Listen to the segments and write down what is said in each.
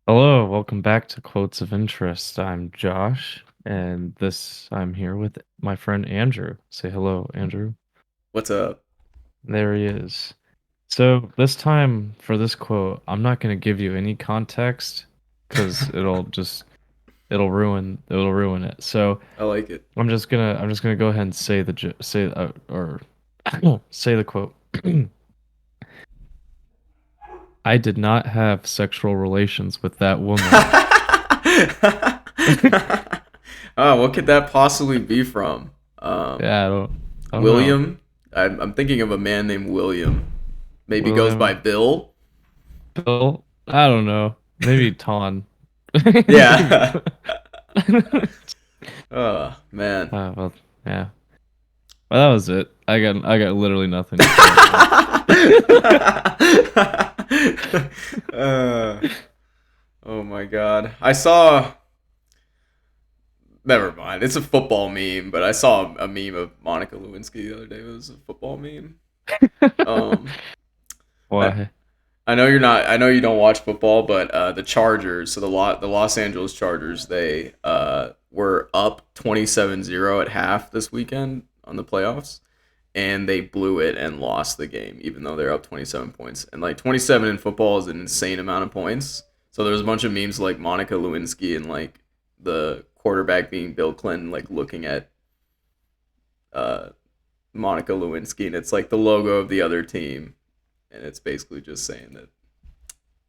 Hello, welcome back to Quotes of Interest. I'm Josh, and I'm here with my friend Andrew. Say hello, Andrew. What's up? There he is. So this time for this quote, I'm not going to give you any context because it'll ruin it. So I like it. I'm just gonna go ahead and say the j- say or say the quote. I did not have sexual relations with that woman. Oh, what could that possibly be from? Um, Yeah, I don't know. William. I'm thinking of a man named William. Maybe goes by William Bill. Bill? I don't know. Maybe Ton. Maybe. Yeah. Oh man. Well, yeah. Well, that was it. I got literally nothing to say about uh, oh my god. I saw. Never mind. It's a football meme, but I saw a meme of Monica Lewinsky the other day. It was a football meme. it. Um, I, Why? I know you're not. I know you don't watch football, but the Chargers, so the Los Angeles Chargers, they were up 27-0 at half this weekend on the playoffs, and they blew it and lost the game, even though they're up 27 points. And like 27 in football is an insane amount of points. So there's a bunch of memes like Monica Lewinsky and like the quarterback being Bill Clinton, like looking at uh, Monica Lewinsky, and it's like the logo of the other team, and it's basically just saying that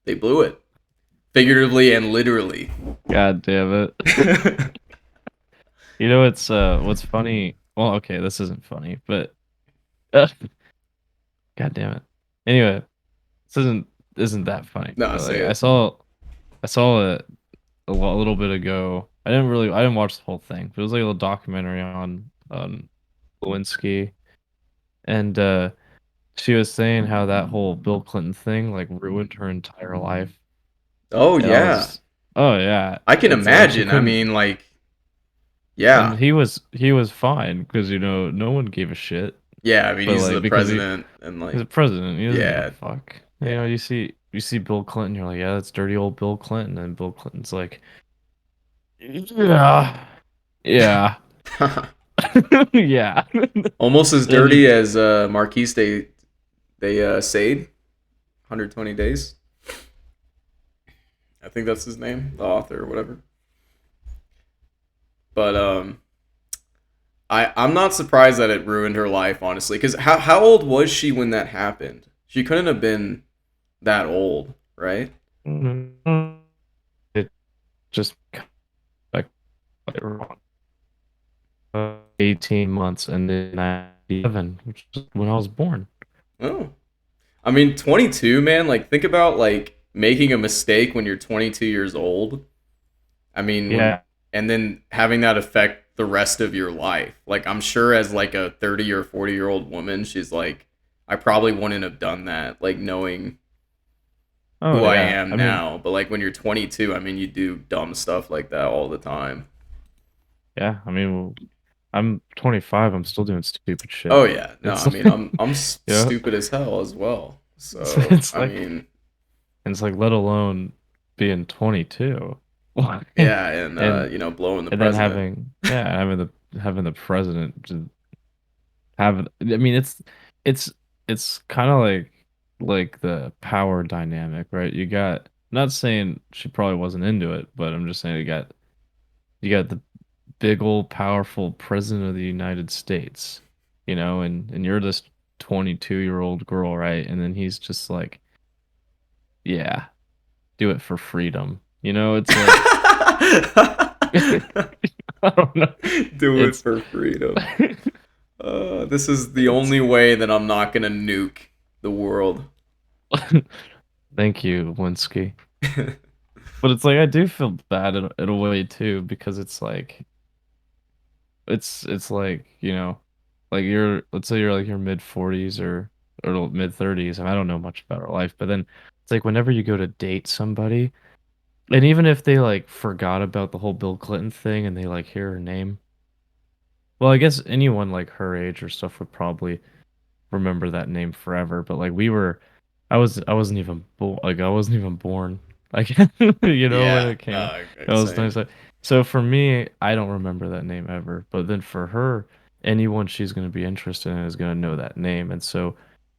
they blew it, figuratively and literally. God damn it. You know what's funny? Well, okay, this isn't funny, but uh, God damn it. Anyway, this isn't that funny. Nah, But say like I it. saw I saw it a little bit ago. I didn't watch the whole thing, but it was like a little documentary on Lewinsky, and she was saying how that whole Bill Clinton thing like ruined her entire life. Oh And I yeah, was, oh yeah, I can it's like she imagine. I couldn't, mean, like, and yeah, he was fine because no one gave a shit. yeah. I mean, But he's the like because president, and he's a like, president, he doesn't give a yeah, fuck. yeah. You see Bill Clinton, you're like, yeah, that's dirty old Bill Clinton, and Bill Clinton's like, yeah, yeah, yeah. Almost as And dirty as Marquise they Sade, 120 days. I think that's his name, the author or whatever. But I'm not surprised that it ruined her life, honestly. Because how old was she when that happened? She couldn't have been that old, right? it just like 18 months and then 97, which is when I was born. Oh, I mean, 22, man. Like, think about like making a mistake when you're 22 years old. I mean, when Yeah, and then having that affect the rest of your life. Like, I'm sure as like a 30 or 40-year-old woman, she's like, I probably wouldn't have done that. Like knowing oh who I yeah. am I mean, now. But like when you're 22, I mean, you do dumb stuff like that all the time. yeah. I mean, I'm 25. I'm still doing stupid Oh shit. yeah, no, It's I mean, like, I'm yeah, stupid as hell as well. it's, So it's I like, mean, it's like, let alone being 22. and yeah, and and blowing the and then president. having the president just have. I mean, it's kind of like the power dynamic, right? You got. Not saying she probably wasn't into it, but I'm just saying you got the big old powerful president of the United States, and you're this 22-year-old girl, right? And then he's just like, yeah, do it for freedom. It's like I don't know. Do it It's for freedom. This is the it's only way that I'm not gonna nuke the world. thank you, Linsky. But it's like I do feel bad in a way too because it's like it's like, like let's say you're like your mid 40s or mid 30s, and I don't know much about her life, but then it's like whenever you go to date somebody, and even if they like forgot about the whole Bill Clinton thing and they like hear her name, well, I guess anyone like her age or stuff would probably remember that name forever, but like I wasn't even born. Like I wasn't even born. Like, when Yeah, it came, no, it was same. nice. So for me, I don't remember that name ever. But then for her, anyone she's going to be interested in is going to know that name. And so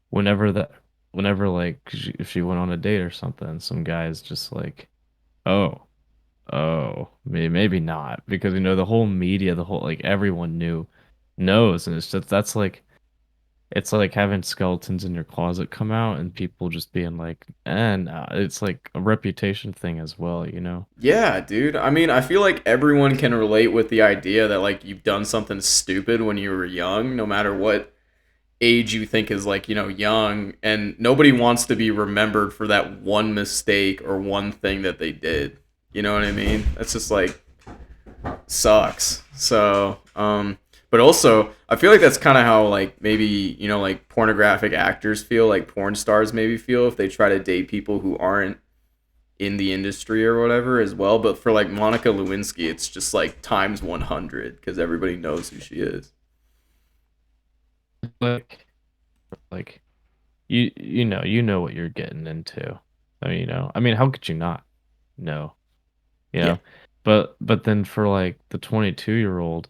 whenever that, whenever like if she went on a date or something, some guy's just like, oh, oh, maybe not, because the whole media, the whole like everyone knows, and it's just that's like it's like having skeletons in your closet come out and people just being like, and it's like a reputation thing as well. Yeah, dude. I mean, I feel like everyone can relate with the idea that like you've done something stupid when you were young, no matter what age you think is like, young, and nobody wants to be remembered for that one mistake or one thing that they did. You know what I mean? That's just like sucks. So, but also I feel like that's kind of how like maybe like pornographic actors feel, like porn stars maybe feel if they try to date people who aren't in the industry or whatever as well. But for like Monica Lewinsky, it's just like times 100 because everybody knows who she is. Like you know what you're getting into. I mean, how could you not know? You Yeah, know, but then for like the 22-year-old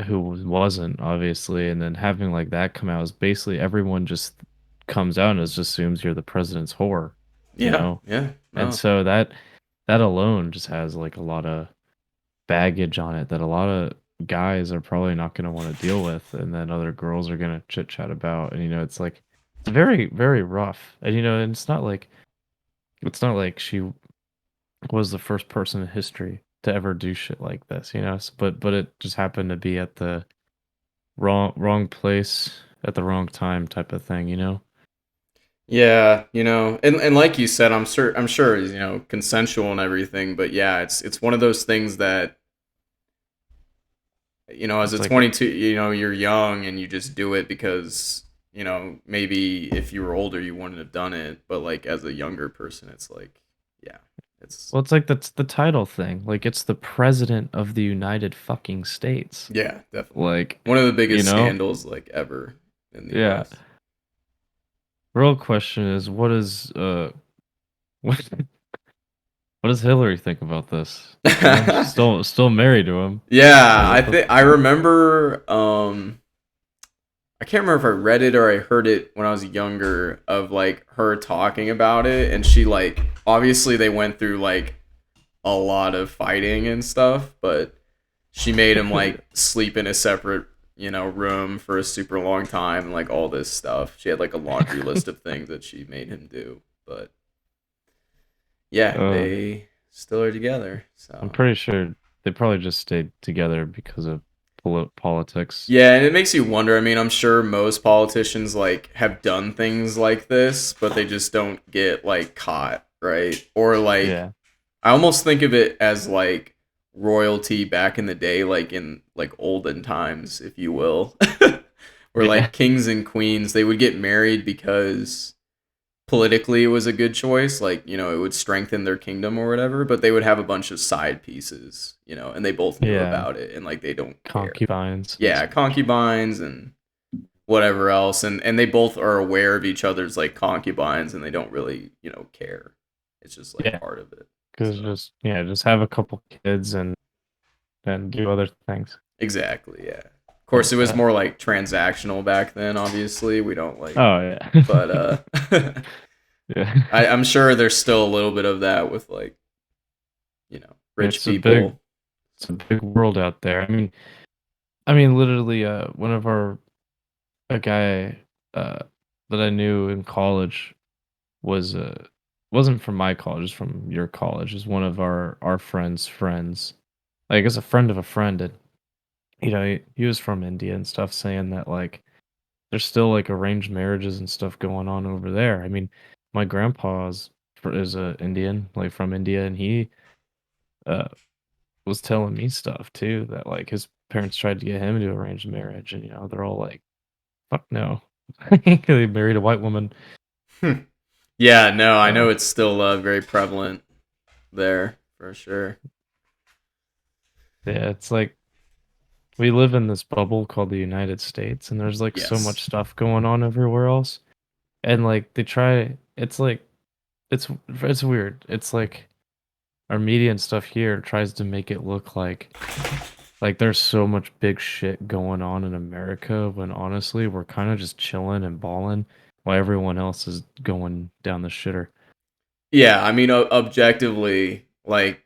who wasn't obviously, and then having like that come out is basically everyone just comes out and just assumes you're the president's whore, you yeah, know? yeah. And No, so that alone just has like a lot of baggage on it that a lot of guys are probably not going to want to deal with, and then other girls are going to chit chat about, and it's like it's very very rough. And it's not like she was the first person in history to ever do shit like this. But it just happened to be at the wrong place at the wrong time type of thing. yeah, and like you said, I'm sure is consensual and everything, but yeah, it's one of those things that as a It's like 22, you're young and you just do it because maybe if you were older you wouldn't have done it, but like as a younger person, it's like, yeah, it's well, it's like that's the title thing. Like it's the president of the United fucking States. yeah, definitely Like, one of the you biggest know? scandals like ever in the Yeah. U.S. Real question is what what does Hillary think about this? She's still married to him. Yeah, Like I what the think I remember. I can't remember if I read it or I heard it when I was younger of like her talking about it, and she like obviously they went through like a lot of fighting and stuff, but she made him like sleep in a separate room for a super long time and like all this stuff. She had like a laundry list of things that she made him do, but yeah, uh they still are together. I'm So pretty sure they probably just stayed together because of politics. yeah, and it makes you wonder. I mean, I'm sure most politicians like have done things like this, but they just don't get like caught, right? Or like Yeah. I almost think of it as like royalty back in the day, like in like olden times, if you will. Where Yeah. like kings and queens, they would get married because politically it was a good choice, like it would strengthen their kingdom or whatever, but they would have a bunch of side pieces, and they both knew Yeah. about it and like they don't care. Concubines and Yeah, such. concubines and whatever else, and they both are aware of each other's like concubines and they don't really care. It's just like Yeah. part of it. Because So just have a couple kids and do other things. exactly, yeah. Of And course, it was more like transactional back then. Obviously, we don't like, oh yeah. but Yeah. I'm sure there's still a little bit of that with like rich It's a big people. it's a big world out there. I mean literally one of our a guy uh that I knew in college was wasn't from my college, it's from your college. Is one of our friends' friends. Like as a friend of a friend, and he was from India and stuff, saying that like there's still like arranged marriages and stuff going on over there. I mean, my grandpa's is a Indian, like from India, and he uh was telling me stuff too that like his parents tried to get him to arrange a marriage, and they're all like, "Fuck no." They married a white woman. Yeah, no, I know So it's still very prevalent there for sure. yeah, it's like we live in this bubble called the United States, and there's like so much Yes. stuff going on everywhere else. And like they try, it's like it's weird. It's like our media and stuff here tries to make it look like there's so much big shit going on in America when honestly we're kind of just chilling and balling while everyone else is going down the shitter. Yeah, I mean, objectively, like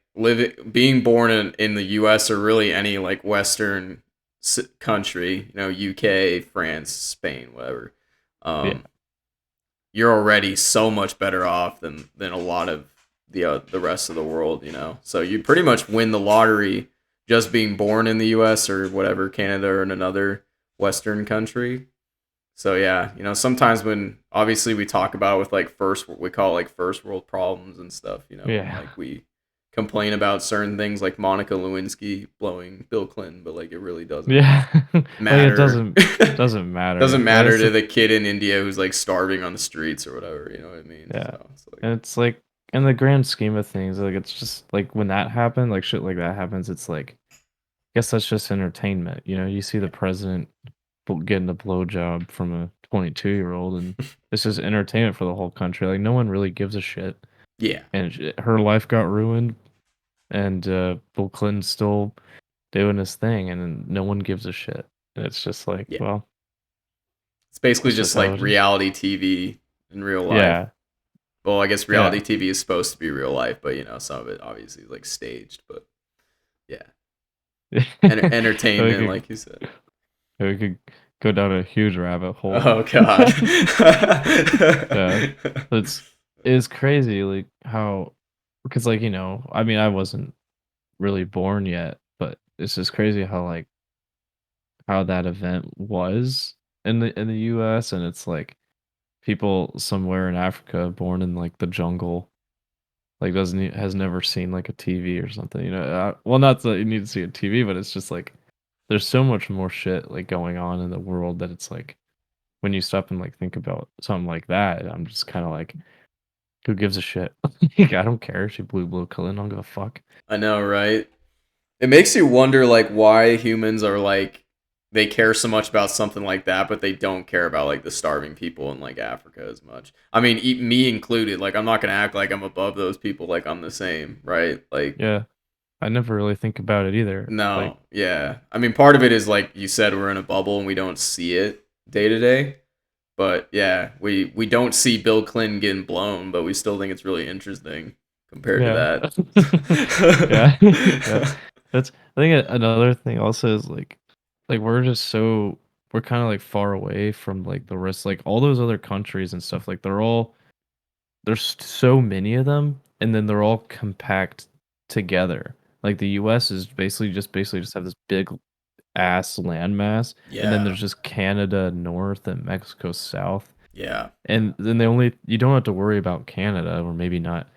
being born in the U.S. or really any like Western country, UK, France, Spain, whatever, Yeah. um, you're already so much better off than a lot of the rest of the world, So you pretty much win the lottery just being born in the U.S. or whatever, Canada or in another Western country. So yeah, sometimes when obviously we talk about with like first we call it like first world problems and stuff, when Yeah. like we complain about certain things like Monica Lewinsky blowing Bill Clinton, but like it really doesn't Yeah. Like it matter. doesn't Doesn't matter. Like matter it's to the the kid in India who's like starving on the streets or whatever, you know what I mean? yeah. So it's like And it's like in the grand scheme of things, like it's just like when that happened, like shit like that happens, it's like I guess that's just entertainment. You know, you see the president getting a blowjob from a 22-year-old, and it's just entertainment for the whole country. Like no one really gives a shit, yeah. and her life got ruined, and Bill Clinton's still doing his thing, and no one gives a shit. And it's just like, Yeah. well, It's basically that's just just how like it is. reality TV in real life. Yeah, Well, I guess reality yeah. TV is supposed to be real life, but some of it obviously is like staged, but yeah. we Entertainment, could like you said. we could go down a huge rabbit hole. Oh God. Yeah, it's crazy like how because like I mean I wasn't really born yet, but it's just crazy how like how that event was in the US, and it's like people somewhere in Africa born in like the jungle like has never seen like a TV or something, well not that you need to see a TV, but it's just like there's so much more shit like going on in the world that it's like when you stop and like think about something like that, I'm just kind of like who gives a shit? Like, I don't care. She blew blue Clinton. I don't give a fuck. I know, right? It makes you wonder, like, why humans are like they care so much about something like that, but they don't care about like the starving people in like Africa as much. I mean, me included. Like, I'm not gonna act like I'm above those people. Like, I'm the same, right? Like, Yeah, I never really think about it either. Like, no, yeah. I mean, part of it is like you said, we're in a bubble and we don't see it day to day. But yeah, we don't see Bill Clinton getting blown, but we still think it's really interesting compared to yeah, yeah, yeah. that. That's I think another thing also is like we're just so we're kind of like far away from like the rest, like all those other countries and stuff. Like there's so many of them, and then they're all compact together. Like the U.S. is basically just have this big ass landmass, and then Yeah, there's just Canada north and Mexico south. yeah, And then they only you don't have to worry about Canada, or maybe not.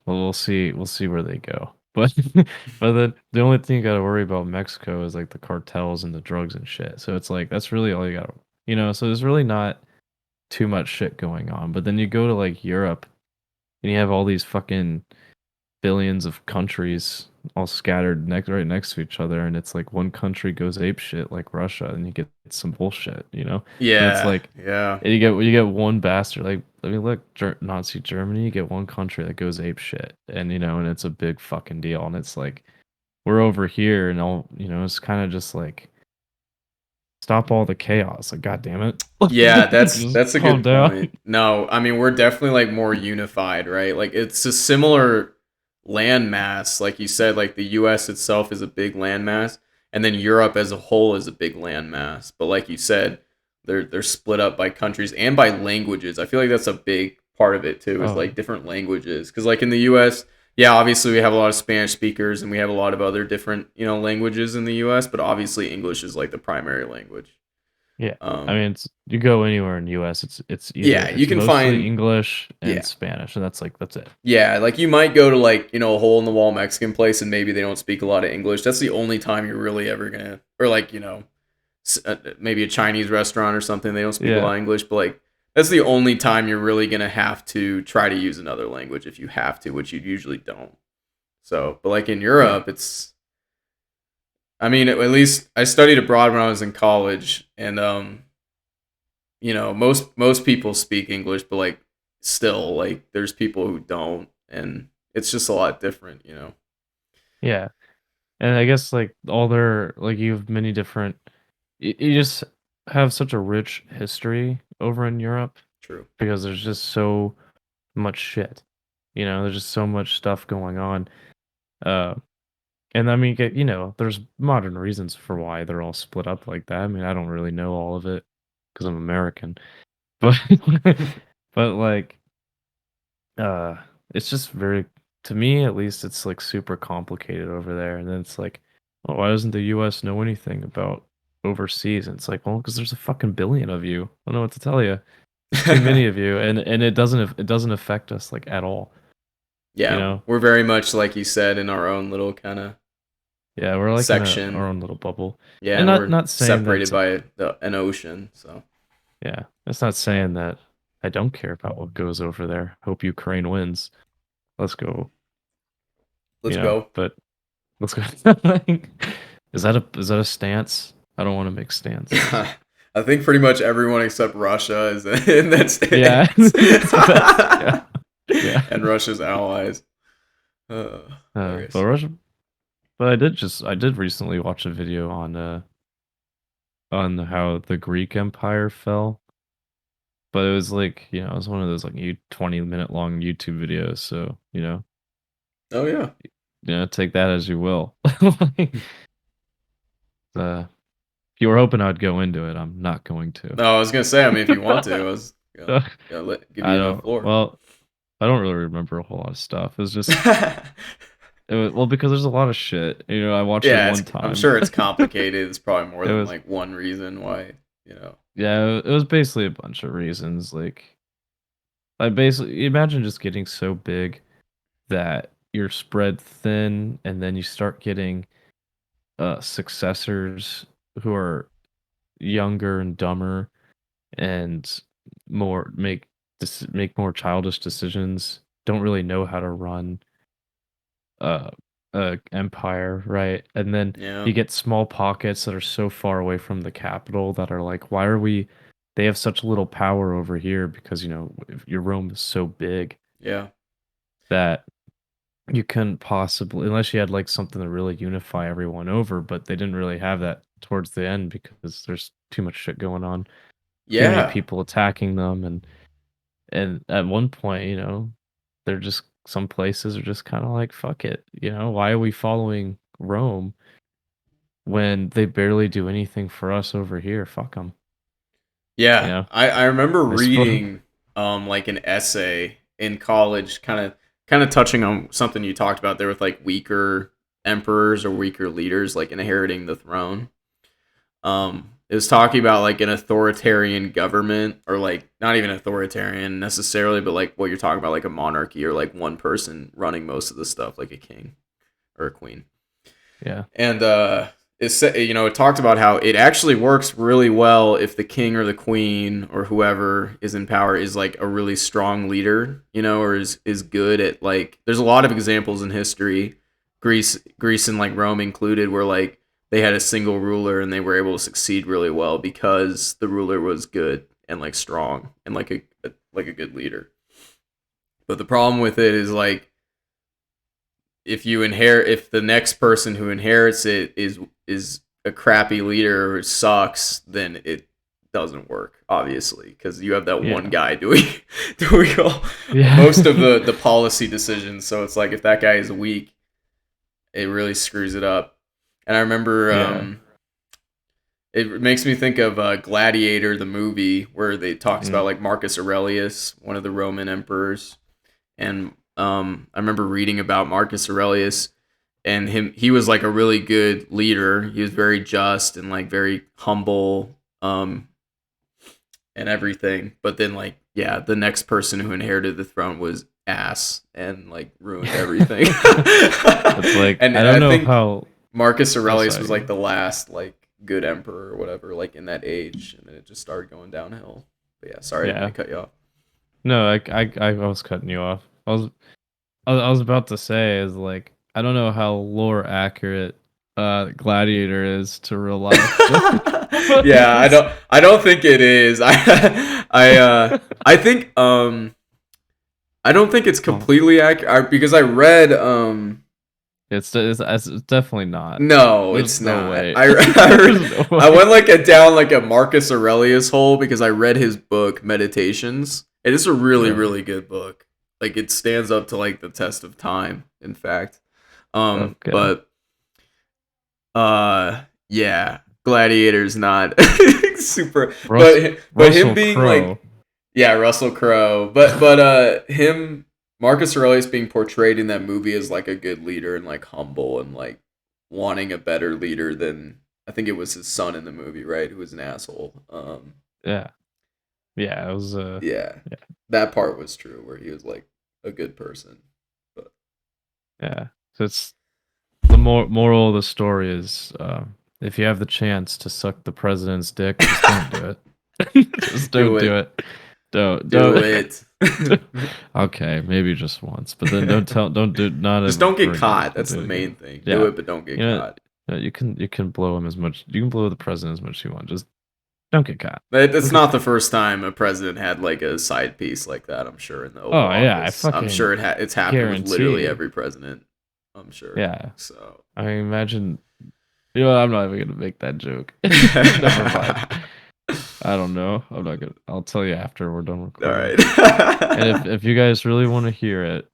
Well, we'll see where they go. But but then the only thing you got to worry about Mexico is like the cartels and the drugs and shit. So it's like that's really all you got to, so there's really not too much shit going on. But then you go to like Europe and you have all these fucking billions of countries all scattered right next to each other, and it's like one country goes ape shit like Russia, and you get some bullshit. And it's yeah, like yeah, and you get one bastard like I mean look Nazi Germany, you get one country that goes ape shit, and and it's a big fucking deal, and it's like we're over here and all it's kind of just like stop all the chaos, like god damn it. yeah. Just That's a calm good down. point. No, I mean we're definitely like more unified, right? Like it's a similar landmass, like you said. Like the U.S. itself is a big landmass, and then Europe as a whole is a big landmass. But like you said, they're split up by countries and by languages. I feel like that's a big part of it too. Is Oh like different languages, because like in the U.S. Yeah, obviously we have a lot of Spanish speakers and we have a lot of other different languages in the U.S. But obviously English is like the primary language. yeah, I Um, mean it's you go anywhere in the US, it's either yeah, you it's can mostly find English and yeah. Spanish, and that's it. Yeah, like you might go to like, a hole in the wall Mexican place and maybe they don't speak a lot of English. That's the only time you're really ever going to or like, maybe a Chinese restaurant or something, they don't speak a Yeah, lot of English, but like that's the only time you're really going to have to try to use another language if you have to, which you usually don't. So, but like in yeah. Europe, it's I mean, at least I studied abroad when I was in college and most people speak English, but like still like there's people who don't, and it's just a lot different, you know. Yeah. And I guess like all their like you have many different you just have such a rich history over in Europe True. because there's just so much shit. You know, there's just so much stuff going on. Uh and I mean there's modern reasons for why they're all split up like that. I mean, I don't really know all of it because I'm American. But but like Uh, it's just very to me at least, it's, like, super complicated over there, and then it's like, "Well, why doesn't the US know anything about overseas?" And it's like, "Well, because there's a fucking billion of you. I don't know what to tell you. There's too many of you, and it doesn't affect us, like, at all." You Yeah, know? we're very much like you said in our own little kind of Yeah, we're, like, in our section. own little bubble. Yeah, And and we're not saying that separated it's a by an ocean. So yeah, that's not saying that I don't care about what goes over there. Hope Ukraine wins. Let's go, let's go. but let's go. Like, is that a stance? I don't want to make stances. I think pretty much everyone except Russia is in that Yeah, stance, that's yeah, yeah. and Russia's allies. But Hilarious. Russia. But I did recently watch a video on how the Greek Empire fell. But it was like it was one of those like 20-minute long YouTube videos. So Oh yeah. take that as you will. Like, if you were hoping I'd go into it, I'm not going to. No, I was gonna say. I mean, if you want to, I was So, give I you enough don't. floor. Well, I don't really remember a whole lot of stuff. It was just well because there's a lot of shit. I watched it Yeah, one I'm time. sure it's complicated. It's probably more It than was like one reason why. You know. yeah, it was basically a bunch of reasons. Like I basically imagine just getting so big that you're spread thin, and then you start getting successors who are younger and dumber and more make more childish decisions. Don't really know how to run uh empire, right? And then Yeah. you get small pockets that are so far away from the capital that are like, why are we they have such little power over here because if your Rome is so big Yeah. that you couldn't possibly unless you had like something to really unify everyone over, but they didn't really have that towards the end because there's too much shit going on. Too many Yeah. people attacking them and at one point, they're just some places are just kind of like fuck it, why are we following Rome when they barely do anything for us over here? Fuck them, you Yeah. know. I remember I suppose. reading like an essay in college, kind of touching on something you talked about there with like weaker emperors or weaker leaders, like inheriting the throne. It was talking about like an authoritarian government, or like not even authoritarian necessarily, but like what you're talking about, like a monarchy or like one person running most of the stuff, like a king or a queen. Yeah, And it talked about how it actually works really well if the king or the queen or whoever is in power is like a really strong leader, or is good at like. There's a lot of examples in history, Greece and like Rome included, where like they had a single ruler and they were able to succeed really well because the ruler was good and like strong and like a good leader. But the problem with it is like if the next person who inherits it is a crappy leader or sucks, then it doesn't work, obviously, because you have that one yeah, guy doing doing yeah. most of the policy decisions. So it's like if that guy is weak, it really screws it up. And I remember Yeah. it makes me think of Gladiator, the movie, where they talks about Mm, like Marcus Aurelius, one of the Roman emperors. And I remember reading about Marcus Aurelius, and he was like a really good leader. He was very just and like very humble, and everything. But then like yeah, the next person who inherited the throne was ass and like ruined everything. it's like And I don't I know think how. Marcus Oh, Aurelius was sorry. like the last like good emperor or whatever, like in that age, and then it just started going downhill. But yeah, sorry, I didn't mean Yeah. to cut you off. No, I was cutting you off. I was about to say is like I don't know how lore accurate Gladiator is to real life, but Yeah, it's I don't think it is. I think I don't think it's Oh, completely accurate because I read it's definitely not. no, There's it's no not. way. I, There's no I way. went like a down like a Marcus Aurelius hole because I read his book Meditations. It is a really Uh, really good book. Like it stands up to like the test of time. In fact, okay. but yeah, Gladiator's not super, but him Russell being Crowe. like yeah, Russell Crowe, him Marcus Aurelius being portrayed in that movie as like a good leader and like humble and like wanting a better leader than I think it was his son in the movie, right? Who was an asshole. Yeah. Yeah, it was Yeah, yeah. that part was true where he was like a good person, but Yeah. So it's the moral of the story is if you have the chance to suck the president's dick, just don't do it. Just do don't do it, it. Don't do it. okay, maybe just once, but then don't do not Just ever don't get bring it caught. up and That's do the it main again. thing. Do Yeah. it, but don't get You know, caught. you can blow him as much you can blow the president as much as you want. Just don't get caught. It's Don't get not the caught. first time a president had like a side piece like that. I'm sure in the Oval Oh yeah, I Office. I'm sure fucking it's happened with literally guarantee. every president. I'm sure. Yeah. So. I mean, imagine I'm not even gonna make that joke. Never mind. I don't know. I'm not gonna. I'll tell you after we're done All recording. right. And if you guys really want to hear it,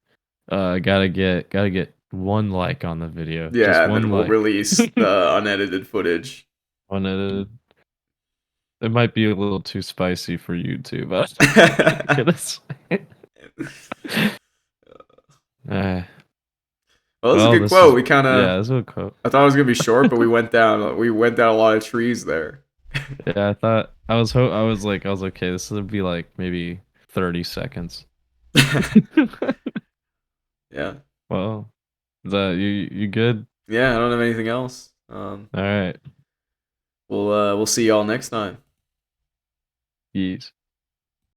gotta get one like on the video. Just Yeah, and one then we'll like. release the unedited footage. Unedited. It might be a little too spicy for YouTube, but I'm gonna say. Uh, Well, this is a well, good this quote. is We kind of yeah, this is a quote. I thought it was gonna be short, but we went down a lot of trees there. Yeah, I thought I was like I was okay. This would be like maybe 30 seconds. Yeah, Well, is that you good? yeah. I don't have anything else. All right. We'll see y'all next time. Yeet.